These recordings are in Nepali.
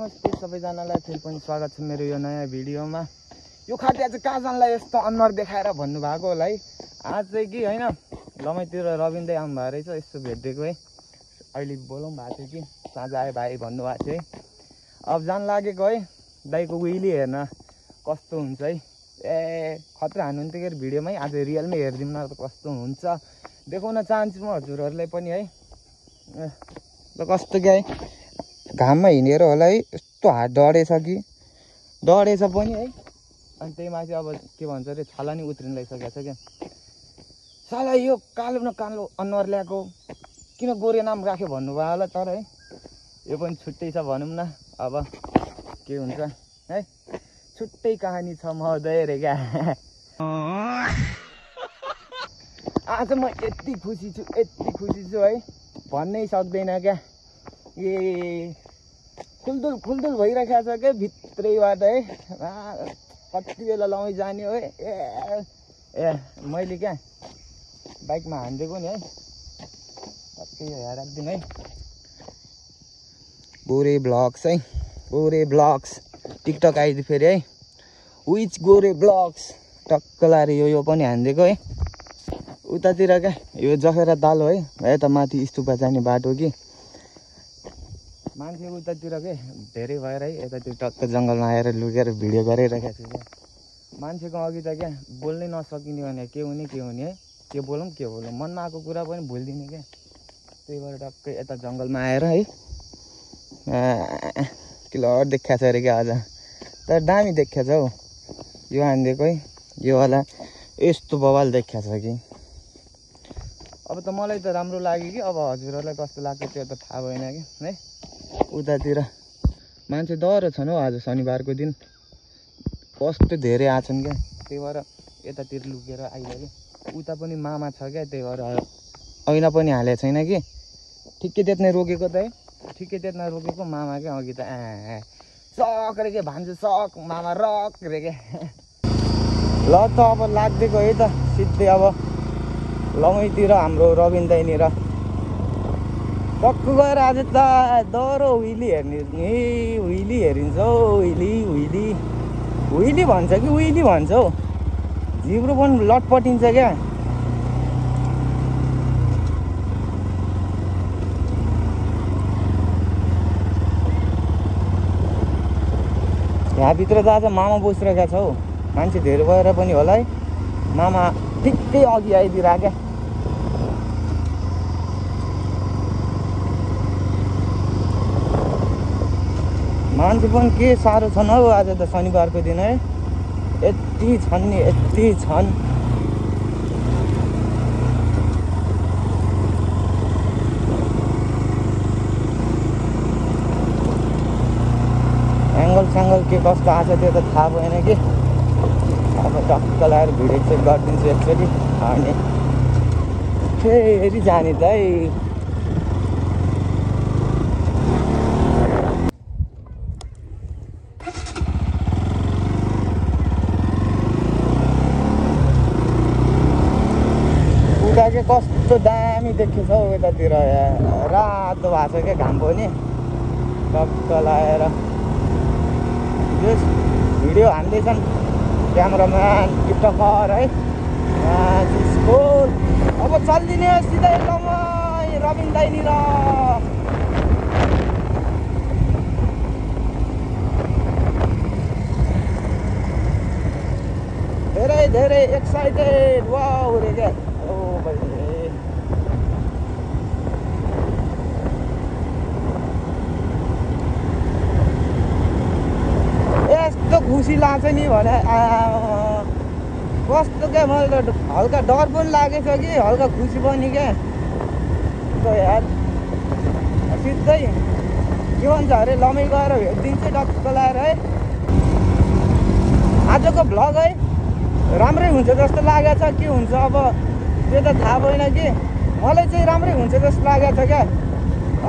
नमस्ते सबैजनालाई फेरि पनि स्वागत छ मेरो यो नयाँ भिडियोमा। यो खाटिया चाहिँ कहाँ जानलाई यस्तो अनुहार देखाएर भन्नुभएको होला है। आज चाहिँ कि होइन लमैतिर रबिन दाइ आउनु भएको रहेछ, यस्तो भेटिदिएको है। अहिले बोलाउनु भएको थियो कि साँझ आयो भाइ भन्नुभएको थियो है। अब जान लागेको है दाइको उहिले हेर्न कस्तो हुन्छ है। ए खतरा हान्नुहुन्थ्यो के भिडियोमै, आज रियलमै हेरिदिउँ न त कस्तो हुन्छ देखाउन चाहन्छु म हजुरहरूलाई पनि है। ल कस्तो क्या है घाममा हिँडेर होला है, यस्तो हात डढेछ कि डढेछ पनि है। अनि त्यही माथि अब के भन्छ अरे छाला नि उत्रिन लागिसकेको छ क्या। साला यो कालो न कालो अनुहार ल्याएको किन गोरे नाम राख्यो भन्नुभयो होला, तर है यो पनि छुट्टै छ भनौँ न। अब के हुन्छ है, छुट्टै कहानी छ महोदय रे क्या। आज म यति खुसी छु है भन्नै सक्दैन क्या। ए खुलदुल भइरहेको छ क्या भित्रैबाट है। कति बेला लमै जाने हो ए मैले क्या बाइकमा हानिदिएको नि है, टक्कै यहाँ राखिदिउँ है। गोरे ब्लग्स है, गोरे ब्लग्स टिकटक आइदियो फेरि है, विच गोरे ब्लग्स टक्क लाएर यो पनि हानिदिएको है। उतातिर क्या यो जखेरा दाल हो है, यता माथि स्तुपा जाने बाटो कि मान्छे उतातिर के धेरै भएर है यतातिर टक्क जङ्गलमा आएर लुकेर भिडियो गरिरहेको छु क्या। मान्छेको अघि त क्या बोल्नै नसकिने भने के हुने है, के बोलौँ मनमा आएको कुरा पनि भुलिदिने क्या। त्यही भएर टक्कै यता जङ्गलमा आएर है क्लियर देखाएको छ अरे क्या आज, तर दामी देखाएको छ हौ यो हानिदिएको है। यो वाला यस्तो बवाल देखाएको छ कि अब त मलाई त राम्रो लाग्यो कि, अब हजुरहरूलाई कस्तो लाग्छ त्यो त थाहा भएन कि है। उतातिर मान्छे डह्रो छन् हौ, आज शनिबारको दिन कस्तो धेरै आछन् क्या। त्यही भएर यतातिर लुकेर आइहाल्यो। उता पनि मामा छ क्या, त्यही भएर ऐना पनि हालेको छैन कि ठिकै त्यति रोकेको त है, ठिकै त्यति रोकेको मामा क्या। अघि त सक रे के भान्जु सक मामा रक रे के। ल त अब लाग्दिएको है त सिधै अब लमैतिर हाम्रो रबिन दाइनिर टक्क गएर आज त डह्रो हुइली हेर्ने नि, हुइली हेरिन्छ हौ। हुइली भन्छ कि उइली भन्छ हौ, जिब्रो पनि लटपटिन्छ क्या। यहाँभित्र त आज मामा बसिरहेको छ हौ, मान्छे धेरै भएर पनि होला है। मामा ठिकै अघि आइदिएर क्या। मान्छे पनि के साह्रो छन् हौ आज त शनिबारको दिन है, यति छन् नि यति छन्। एङ्गल के कस्तो आछ त्यो त थाहा भएन कि। अब टक्क लगाएर भिडियो चेक गरिदिन्छु एकचोटि अनि फेरि जाने त है। उता के कस्तो दामी देखेछ हौ यतातिर, रातो भएको छ क्या घाम पनि टक्क लगाएर। भिडियो हान्दैछन् क्यामराम्यान टिकटकर है। अब चलिदिने सिधै लमै रबिन दाइनिर। धेरै एक्साइटेड वाउ रे क्या। ओ भाइ यस्तो खुसी लाग्छ नि भने कस्तो क्या। मलाई त हल्का डर पनि लागेछ कि हल्का खुसी पनि क्या। यार सिधै के भन्छ अरे लमै गएर भेटिदिन्छु टक्क लगाएर है। आजको भ्लग है राम्रै हुन्छ जस्तो लागेको छ, के हुन्छ अब त्यो त थाहा भएन कि। मलाई चाहिँ राम्रै हुन्छ जस्तो लागेको छ क्या।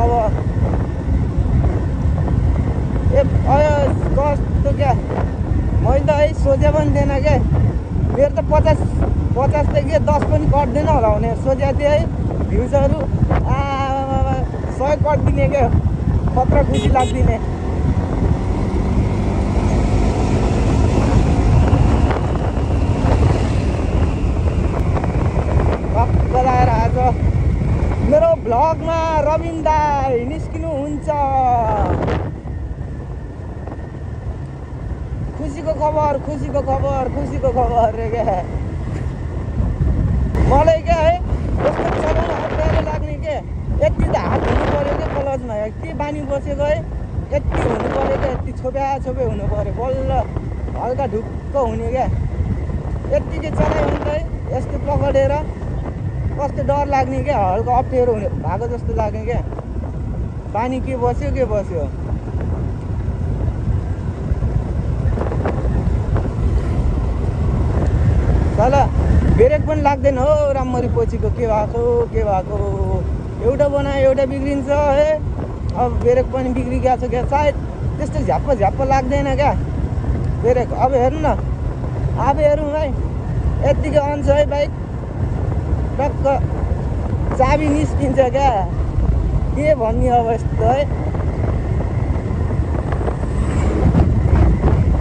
अब कस्तो क्या मैले त है सोचे पनि थिएन क्या। मेरो त 50 त के 10 पनि कट्दैन होला भने सोचेको थिएँ है भ्युजहरू। 100 कटिदिने क्या, खतरा खुसी लाग्दिने। रबिन दाई निस्किनु हुन्छ। खुसीको खबर खुसीको खबर खुसीको खबर रे क्या मलाई क्या है कस्तो चलाउन अप्ठ्यारो लाग्ने के यति त हात हुनु पऱ्यो क्या कलजमा के बानी बसेको है यति हुनु पऱ्यो क्या यति छोप्या छोपे हुनु पऱ्यो बल्ल हल्का ढुक्क हुने क्या यत्तिकै चलायो भने त है यस्तो पक्रेर कस्तो डर लाग्ने क्या हल्का अप्ठ्यारो हुने भएको जस्तो लाग्ने क्या पानी के बस्यो तल ब्रेक पनि लाग्दैन हो राम्ररी पछिको के भएको एउटा बनायो एउटा बिग्रिन्छ है अब ब्रेक पनि बिग्रिगएको छ क्या सायद त्यस्तो झ्याप्प लाग्दैन क्या ब्रेक अब हेर्नु न अब हेरौँ है यत्तिकै अन्छ है बाइक टक्क चाबी निस्किन्छ क्या के भन्ने अब यस्तो है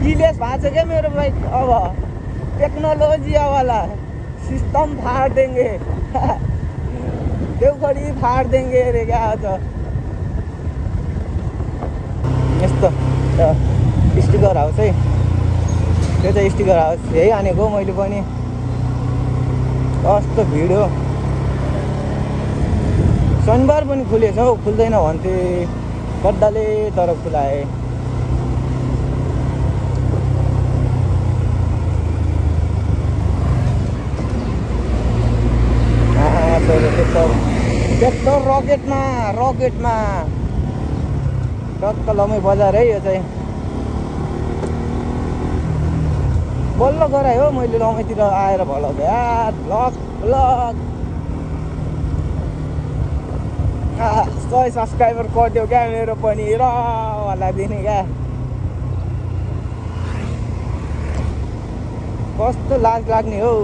किलेस भएको छ क्या मेरो बाइक अब टेक्नोलॉजी वाला सिस्टम फाड़ देंगे देवखडी फाड़ देंगे अरे क्या छ यस्तो स्टिकर हाउस है त्यो त स्टिकर हाउस यही हानेको मैले पनि कस्तो भिड हो शनिबार पनि खुलेछ हौ खुल्दैन भन्थे गड्डाले तर खुलाए ट्र्याक्टर रकेटमा टक्क लमै बजार है यो चाहिँ बल्ल गरायो हो मैले लमैतिर आएर भल यार ब्लक 100 सब्सक्राइबर गरिदियो क्या मेरो पनि र वाला दिने क्या कस्तो लाज लाग्ने हो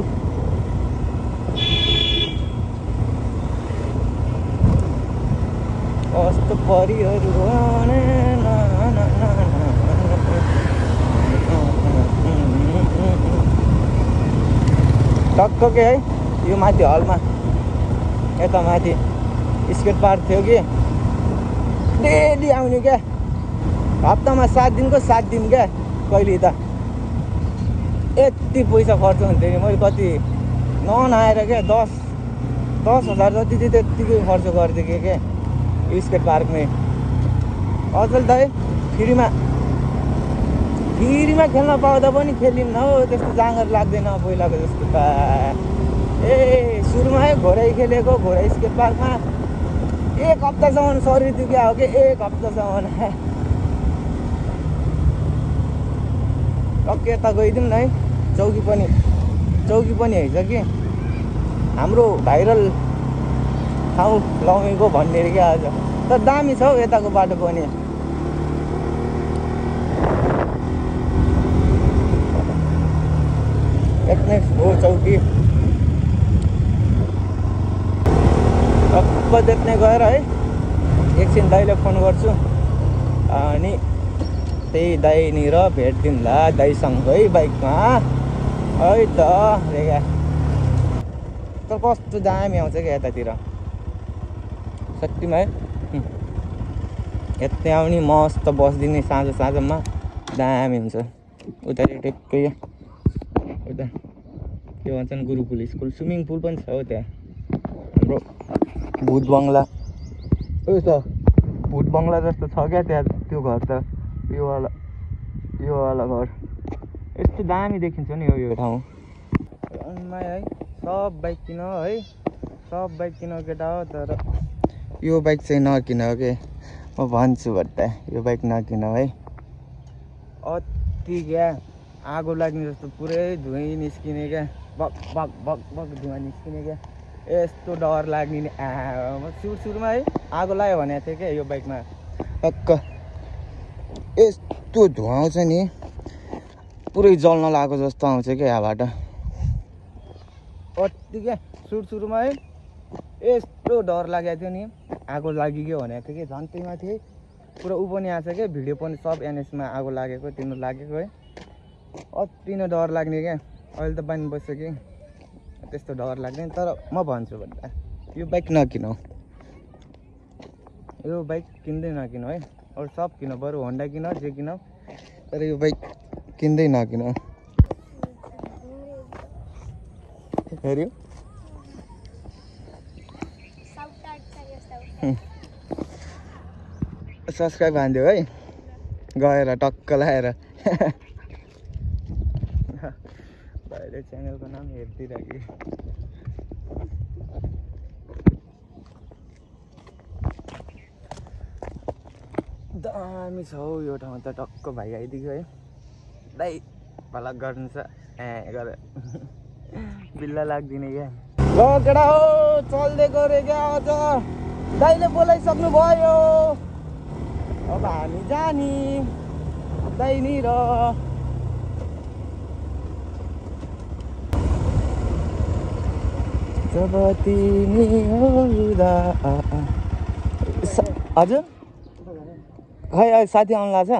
कस्तो परिहरू टक्क के है यो माथि हलमा यता माथि स्केट पार्क थियो कि डेली आउने क्या हप्तामा 7 दिनको 7 दिन क्या कहिले त यति पैसा खर्च हुन्थ्यो नि मैले कति नआएर क्या 10,000 जति चाहिँ त्यत्तिकै खर्च गरिदिएँ क्या स्केट पार्कमै अचल त है फ्रीमा खेल्न पाउँदा पनि खेलिन्न हो त्यस्तो जाँगर लाग्दैन पहिलाको जस्तो त सुरुमा है घोरै खेलेको घोरै स्केट पार्कमा 1 हप्तासम्म शरीर दुख्या हो कि 1 हप्तासम्म टक्कै यता गइदिउँ न है चौकी पनि हैछ कि हाम्रो भाइरल ठाउँ लमेको भन्ने क्या आज तर दामी छ हौ यताको बाटो पनि एकदमै हो चौकी टक्क देख्ने गएर है एकछिन दाइलाई फोन गर्छु अनि त्यही दाइनिर भेट्दिउँला दाइसँगै बाइकमा है त रेगा तर कस्तो दामी आउँछ क्या यतातिर सट्टीमा है यता आउने मस्त बस्दिने साँझमा दामी हुन्छ उता टेक्कै उता के भन्छन् गुरुकुल स्कुल स्विमिङ पुल पनि छ हो त्यहाँ हाम्रो भूत बङ्गला उयो त भूत बङ्गला जस्तो छ क्या त्यहाँ त्यो घर त यो वाला घर यस्तो दामी देखिन्छ नि यो ठाउँ है सब बाइक किन है सब बाइक किन केटा हो तर यो बाइक चाहिँ नकिन के म भन्छु भट्टा यो बाइक नकिन है अति क्या आगो लाग्ने जस्तो पुरै धुइँ निस्किने क्या बक धुवा निस्किने क्या यस्तो डर लाग्ने नि सुरुमा है आगो लाग्यो भनेको थिएँ क्या यो बाइकमा टक्क यस्तो धुवा आउँछ नि पुरै जल्न लागेको जस्तो आउँछ क्या यहाँबाट अति क्या सुरुमा है यस्तो डर लागेको थियो नि आगो लागिगयो भनेको थियो कि झन् माथि है पुरा ऊ पनि आएको छ क्या भिडियो पनि सब एनएसमा आगो लागेको तिम्रो लागेको है अति नै डर लाग्ने क्या अहिले त बानी बस्छ कि त्यस्तो डर लाग्दैन तर म भन्छु भन्दा यो बाइक नकिन यो बाइक किन्दै नकिन है, अरू सब किन, बरु होन्डा किन, जे किन, तर यो बाइक किन्दै नकिन। हेऱ्यो सब्सक्राइब हान्दियो है गएर टक्क लाएर। भाइले च्यानलको नाम हेरिदिइराख्यो। दामी छ हौ यो ठाउँ त, टक्क भाइ आइदियो है। दाइ भलक गर्नु छ गरे बिल्ला लाग्दिने क्या। ल केटा हो चल्दै गऱ्यो क्या, अझ दाइले बोलाइसक्नु भयो, अब हामी जाने दाइनी र जब तिमी हुँदा। हजुर खै साथी आउनु लाग्छ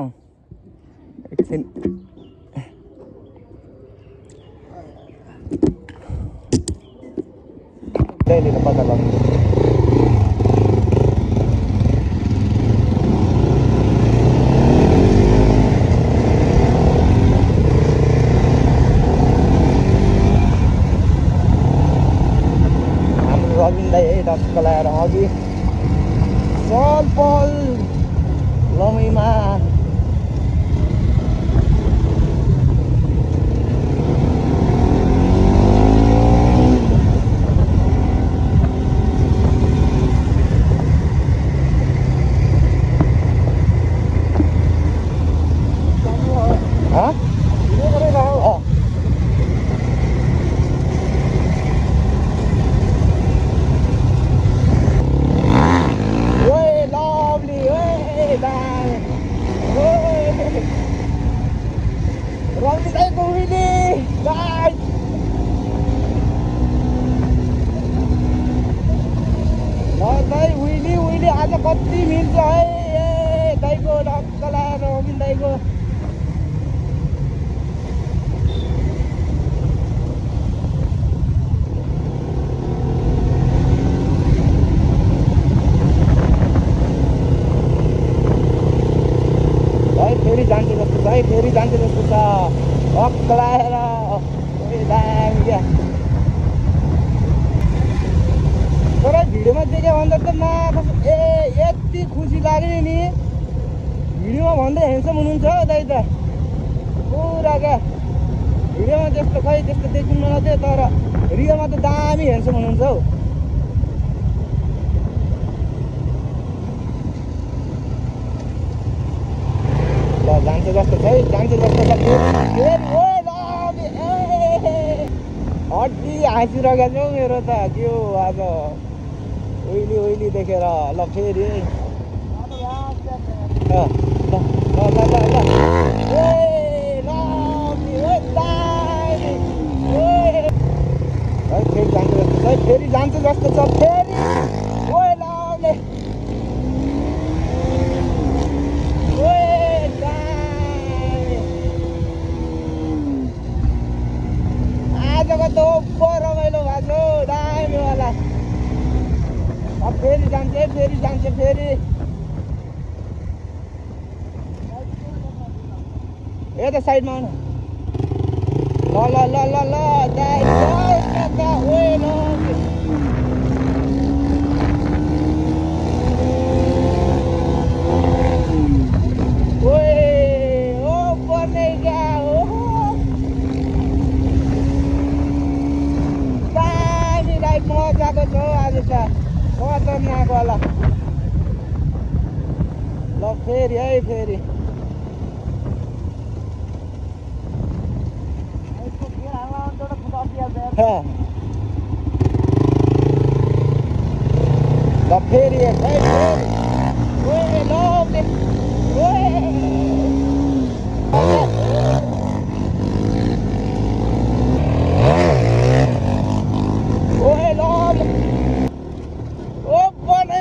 एकछिन। दाइले त पत्ता लाग्नु टक्क लगाएर अघि चल पल लमैमा। आज कति मिल्छ है दाइको ढक्क लगाएर रबिन दाइको। भाइ फेरि जान्छ जस्तो छ है, फेरि जान्छ जस्तो छ, ढक्क लगाएर दामी क्या। तर भिडियोमा देख्यो भन्दा त यति खुसी लाग्यो नि, भिडियोमा भन्दै ह्यान्डसम हुनुहुन्छ हौ दाइ त पुरा क्या। भिडियोमा त्यस्तो खै त्यस्तो देखिनु नथ्यो, तर रियलमा त दामी ह्यान्डसम हुनुहुन्छ हौ। ल जान्छ जस्तो छ है, जान्छ जस्तो छ। हड्डी हाँसिरहेको छ हौ मेरो त के हो आज ओइली देखेर। ल फेरि फेरि जान्छ जस्तो छ, फेरि आजको त ओभर रमाइलो भएको दामीवाला। अब फेरि जान्छ फेरि यता साइडमा आउनु। ल दाइ मजाको छ आज त खतरनाकवाला। ल फेरि है फेरि ल फेरि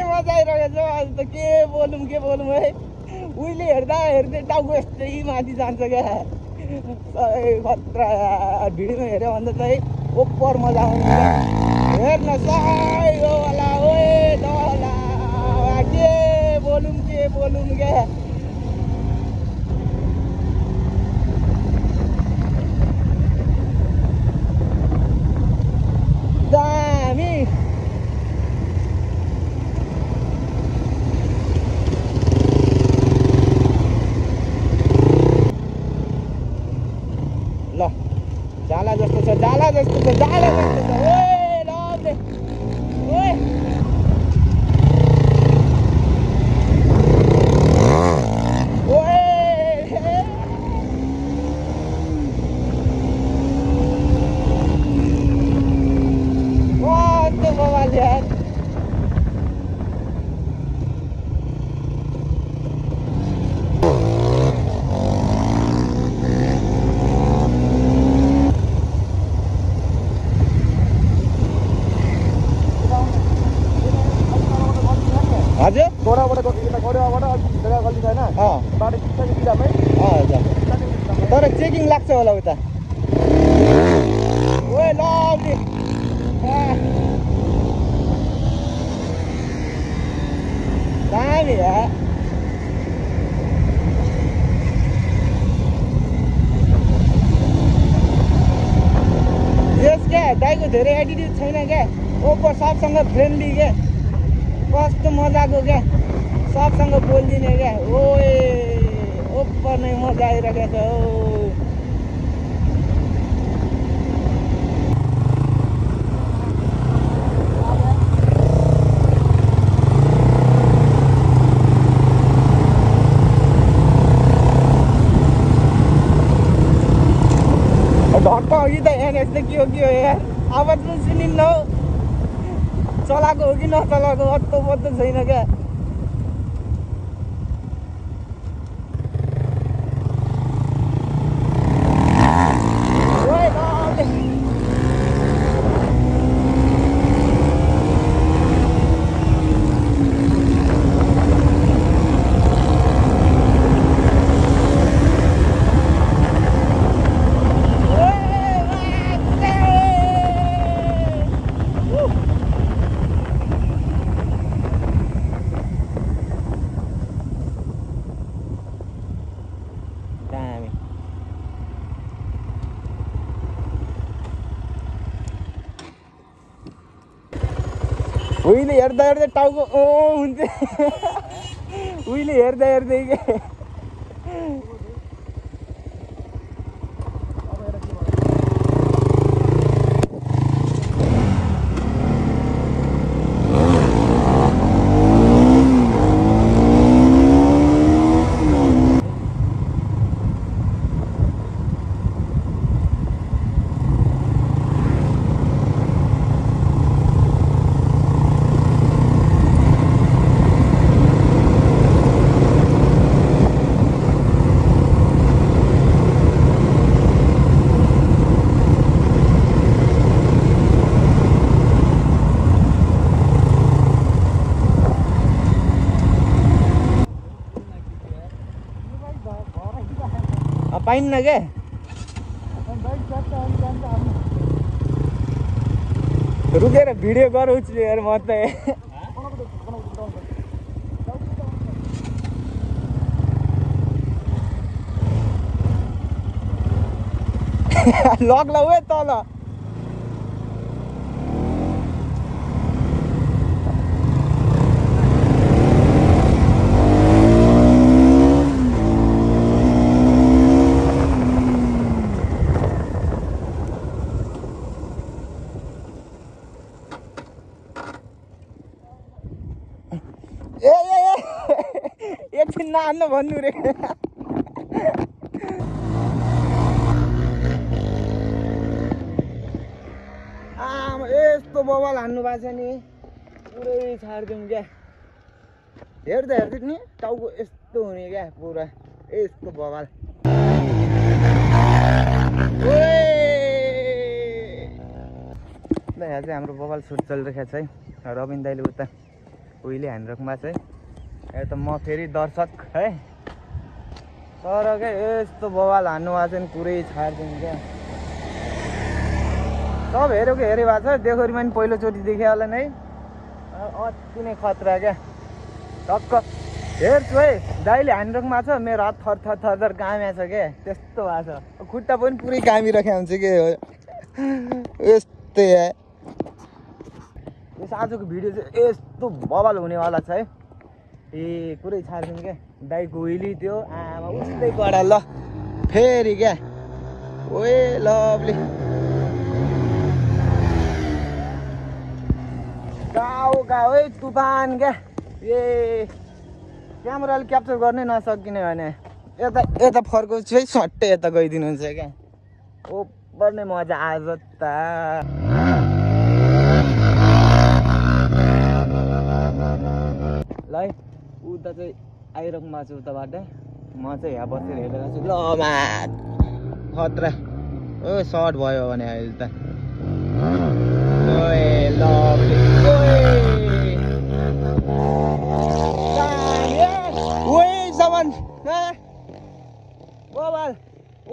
मजा आइरहेको छ आज त। के बोलौँ है, उहिले हेर्दै टाउको यस्तै माथि जान्छ क्या। खतरा भिडियोमा हेऱ्यो भन्दा चाहिँ ओभर मजा आउँछ। हेर्न सही हो होला के बोलूं क्या दामी ल जाला जस्तो छ ओए ल ओए हजुर गोडाबाट गल्ती छैन बाटो बिचमै तर चेकिङ लाग्छ होला उता ओए लभली दामी यस क्या दाइको धेरै एटिट्युड छैन क्या ओपर सबसँग फ्रेन्डली क्या कस्तो मजाको क्या सबसँग बोलिदिने क्या ओए ओपर नै मजा आइरहेको छ हौ ढक्क अघि त यहाँ यस्तो के हो यार आवाज पनि सुनिन्न हौ चलाएको हो कि नचलाएको अत्तो पत्तो छैन क्या उहिले हेर्दा हेर्दै टाउको हुन्छ उहिले हेर्दै के पाइन्न क्या रुकेर भिडियो गराउँछु यार म त लग्ला हो तल एकछिन नहाल्नु भन्नु रे यस्तो बवाल हान्नु भएको छ नि पुरै छाडिदिउँ क्या हेर्दा हेर्दै नि टाउको यस्तो हुने क्या पुरा यस्तो बवाल यहाँ चाहिँ हाम्रो बवाल सुट चलिरहेको छ है रबिन दाइले उता उहिले हानिराख्नु भएको छ है त म फेरि दर्शक है तर क्या यस्तो बवाल हान्नु भएको छ नि पुरै छाडिदिउँ क्या सब हेऱ्यो कि हेरे भएको छ देखोरी पनि पहिलोचोटि देखेँ होला नि है अति नै खतरा क्या टक्क हेर्छु है दाइले हानिरहनुमा छ मेरो हात थर थर थर थर कामिया छ के त्यस्तो भएको छ खुट्टा पनि पुरै कामिरहेको हुन्छ के हो यस्तै यस आजको भिडियो चाहिँ यस्तो बवाल हुनेवाला छ है ए पुरै छाड्छौँ क्या दाइको उइली त्यो आमा उस्तै कडा ल फेरि क्या ओए लभली गाउँ गाउँ है तुफान क्या ए क्यामेराले क्याप्चर गर्नै नसकिने भने यता यता फर्काउँछु है सट्टै यता गइदिनुहुन्छ क्या ओपर नै मजा आज त ल है उता चाहिँ आइरहनुमा छु उताबाट म चाहिँ यहाँ बसेर हेरेर छु ल मा खतरा ओ सर्ट भयो भने अहिले त ओए लभली ओए सामान बबाल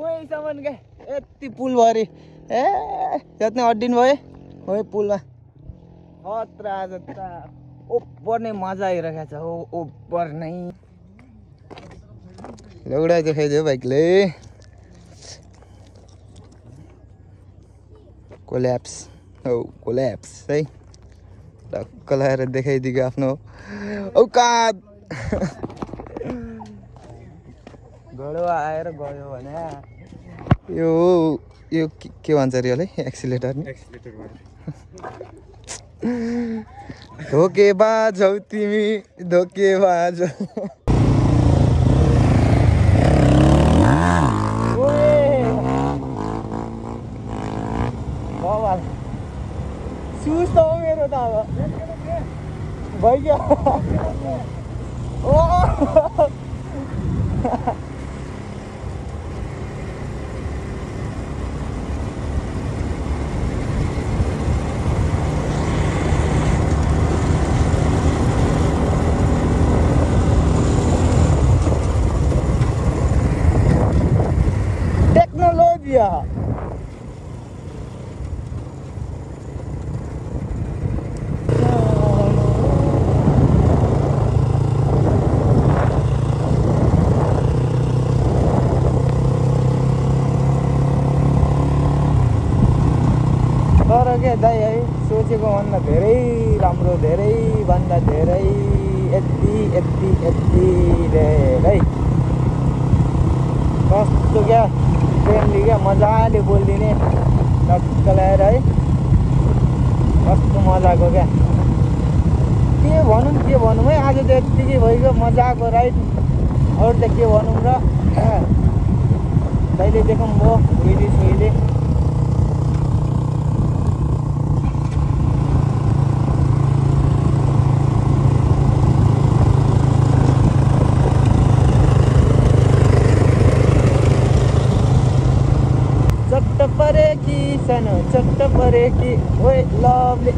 ओए सामान क्या यति पुलभरि ए यति अड्डिनु भयो ओए पुलमा खतरा आज त ओपर नै मजा आइरहेको छ हो ओपर नै लौडा देखाइदियो बाइकले कोल्याप्स हो कोल्याप्स है ढक्क लगाएर देखाइदिएको आफ्नो औकात घोडा आएर गयो भने यो के भन्छ अरे होला एक्सिलेटर नि धोकेबाज हौ तिमी धोकेबाज सुस त हो मेरो त अब भइगयो टेक्नोलोजी तर के दाइ है सोचेको भन्दा धेरै राम्रो धेरै भन्दा धेरै यति यति यति धेरै कस्तो क्या फ्रेन्डली क्या मजाले बोलिदिने टक्क ल्याएर है कस्तो मजाको क्या के भनौँ है आज त यत्तिकै भइगयो मजाको राइड अरू त के भनौँ र दाइले देखौँ भयो उहिले सुहिले परेकी सानो चट्ट परेकी ओए लभली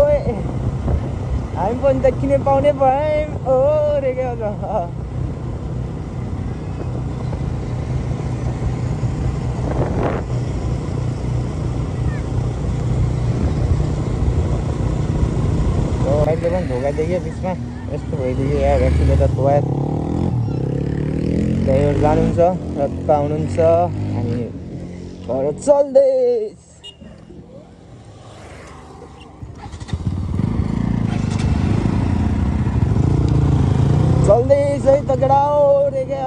ओए हामी पनि देखिने पाउने भयौँ ओ रे के हो अहिले पनि धोका देखियो बिचमा यस्तो भइदियो यार एक्सिलेटर भएर ड्राइभर जानुहुन्छ रक्क आउनुहुन्छ हामी घर चल्दैछ है त केटाओ रे क्या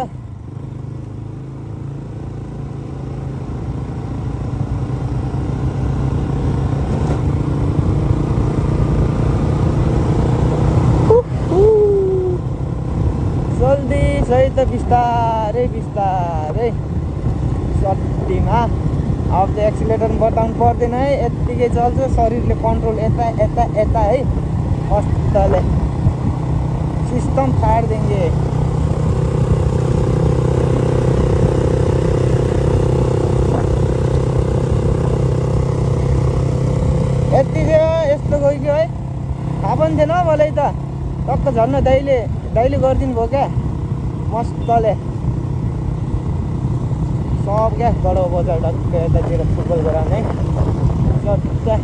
चल्दैछ है त बिस्तारै बिस्तारै सट्टीमा अब त एक्सिलेटर बताउनु पर्दैन है यत्तिकै चल्छ शरीरले कन्ट्रोल यता यता यता है मस्तले सिस्टम फाड देंगे यति यस्तो गइयो है थाहा पनि थिएन मलाई त टक्क झन् दाइले गरिदिनु भयो क्या मस्तले सब क्या गडो बजार टक्क यतातिर फुटबल ग्राउन्ड है सट्टा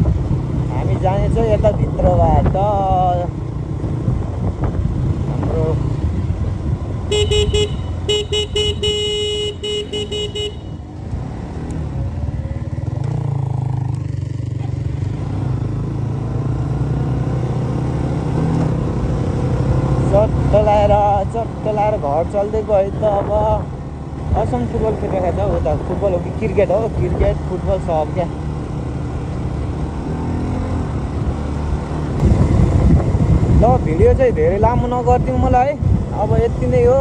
हामी जानेछौँ यता भित्रबाट हाम्रो चट्ट लाएर घर चल्दै गयो त अब असम फुटबल खेलिरहेको छ उता फुटबल हो कि क्रिकेट हो क्रिकेट फुटबल सब क्या ल भिडियो चाहिँ धेरै लामो नगरिदिउँ मलाई अब यति नै हो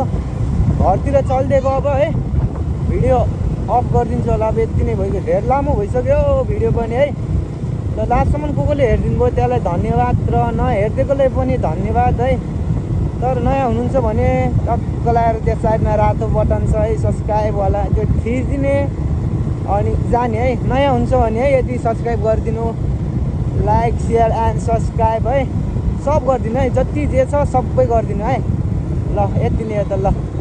घरतिर चलिदिएको अब है भिडियो अफ गरिदिन्छु होला अब यति नै भइगयो धेरै लामो भइसक्यो भिडियो पनि है ल लास्टसम्म कसले हेरिदिनु भयो त्यसलाई धन्यवाद र नहेरिदिएकोलाई पनि धन्यवाद है तर नयाँ हुनुहुन्छ भने टक्क लगाएर त्यो साइडमा रातो बटन छ है सब्सक्राइब होला त्यो थिचिदिने अनि जाने है नयाँ हुन्छ भने है यदि सब्सक्राइब गरिदिनु लाइक सेयर एन्ड सब्सक्राइब है सब गरिदिनु है जति जे छ सबै गरिदिनु है ल यति नै हो त ल